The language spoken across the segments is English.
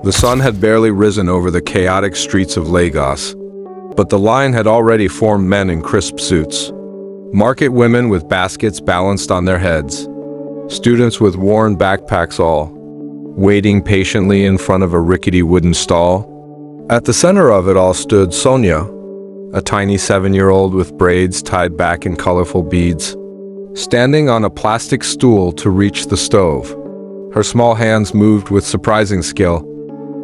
The sun had barely risen over the chaotic streets of Lagos, but the line had already formed men in crisp suits. Market women with baskets balanced on their heads. Students with worn backpacks all waiting patiently in front of a rickety wooden stall. At the center of it all stood Sonia, a tiny 7-year-old with braids tied back in colorful beads, standing on a plastic stool to reach the stove. Her small hands moved with surprising skill,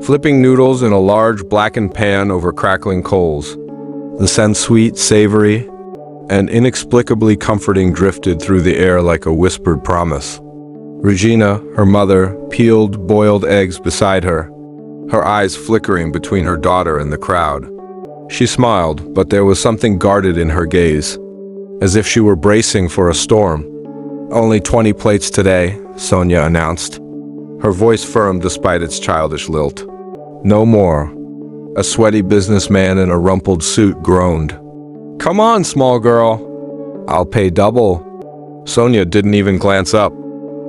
flipping noodles in a large blackened pan over crackling coals. The scent, sweet, savory, and inexplicably comforting, drifted through the air like a whispered promise. Regina, her mother, peeled boiled eggs beside her, her eyes flickering between her daughter and the crowd. She smiled, but there was something guarded in her gaze, as if she were bracing for a storm. "Only 20 plates today," Sonia announced, her voice firm despite its childish lilt. "No more." A sweaty businessman in a rumpled suit groaned. "Come on, small girl. I'll pay double." Sonia didn't even glance up.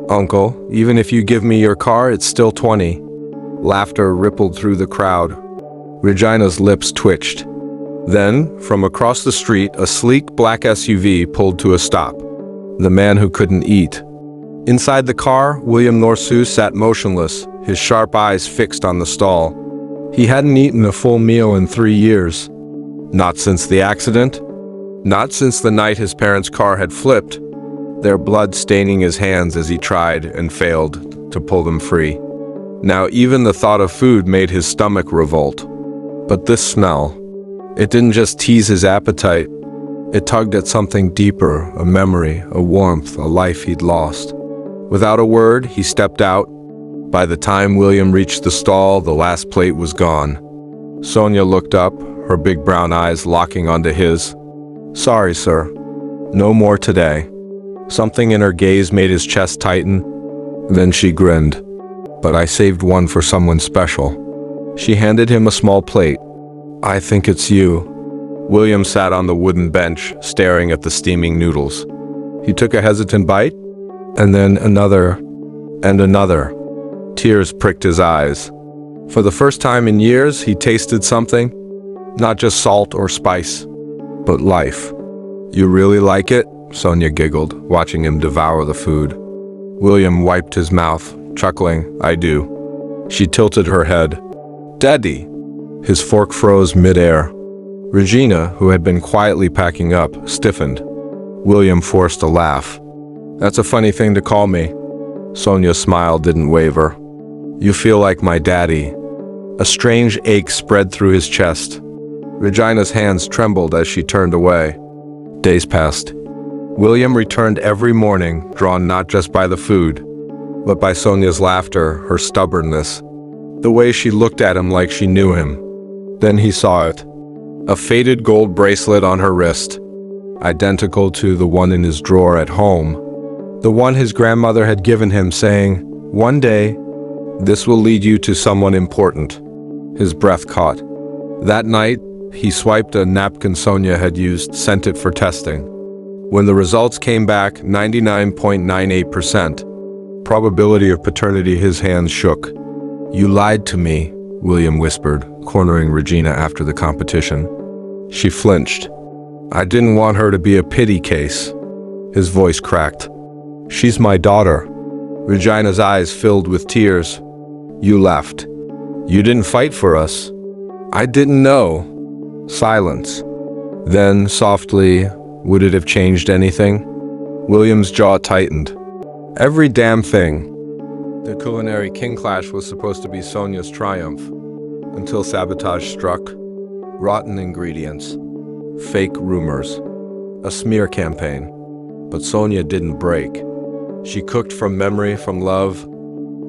"Uncle, even if you give me your car, it's still 20. Laughter rippled through the crowd. Regina's lips twitched. Then, from across the street, a sleek black SUV pulled to a stop. The man who couldn't eat. Inside the car, William Norsu sat motionless, his sharp eyes fixed on the stall. He hadn't eaten a full meal in 3 years. Not since the accident. Not since the night his parents' car had flipped, their blood staining his hands as he tried and failed to pull them free. Now even the thought of food made his stomach revolt. But this smell, it didn't just tease his appetite. It tugged at something deeper, a memory, a warmth, a life he'd lost. Without a word, he stepped out. By the time William reached the stall, the last plate was gone. Sonia looked up, her big brown eyes locking onto his. "Sorry, sir. No more today." Something in her gaze made his chest tighten. Then she grinned. "But I saved one for someone special." She handed him a small plate. "I think it's you." William sat on the wooden bench, staring at the steaming noodles. He took a hesitant bite, and then another, and another. Tears pricked his eyes. For the first time in years, he tasted something, not just salt or spice, but life. "You really like it?" Sonia giggled, watching him devour the food. William wiped his mouth, chuckling, "I do." She tilted her head. "Daddy!" His fork froze mid-air. Regina, who had been quietly packing up, stiffened. William forced a laugh. "That's a funny thing to call me." Sonia's smile didn't waver. "You feel like my daddy." A strange ache spread through his chest. Regina's hands trembled as she turned away. Days passed. William returned every morning, drawn not just by the food, but by Sonia's laughter, her stubbornness, the way she looked at him like she knew him. Then he saw it. A faded gold bracelet on her wrist, identical to the one in his drawer at home. The one his grandmother had given him, saying, "One day, this will lead you to someone important." His breath caught. That night, he swiped a napkin Sonia had used, sent it for testing. When the results came back, 99.98%. Probability of paternity, his hands shook. "You lied to me," William whispered, cornering Regina after the competition. She flinched. "I didn't want her to be a pity case." His voice cracked. "She's my daughter." Regina's eyes filled with tears. "You left. You didn't fight for us." "I didn't know." Silence. Then, softly, "Would it have changed anything?" William's jaw tightened. "Every damn thing." The culinary king clash was supposed to be Sonia's triumph, until sabotage struck. Rotten ingredients, fake rumors, a smear campaign. But Sonia didn't break. She cooked from memory, from love,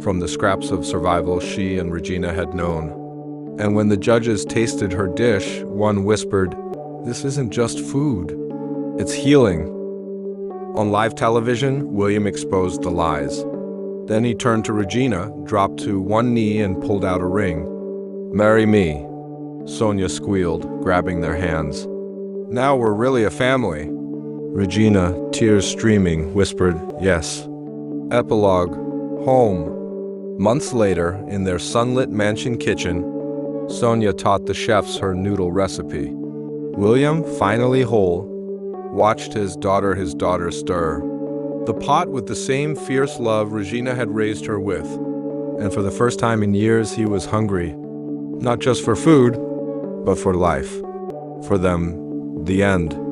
from the scraps of survival she and Regina had known. And when the judges tasted her dish, one whispered, "This isn't just food, it's healing." On live television, William exposed the lies. Then he turned to Regina, dropped to one knee and pulled out a ring. "Marry me," Sonia squealed, grabbing their hands. "Now we're really a family." Regina, tears streaming, whispered, "Yes." Epilogue. Home. Months later, in their sunlit mansion kitchen, Sonia taught the chefs her noodle recipe. William, finally whole, watched his daughter stir the pot with the same fierce love Regina had raised her with. And for the first time in years, he was hungry, not just for food, but for life. For them, the end.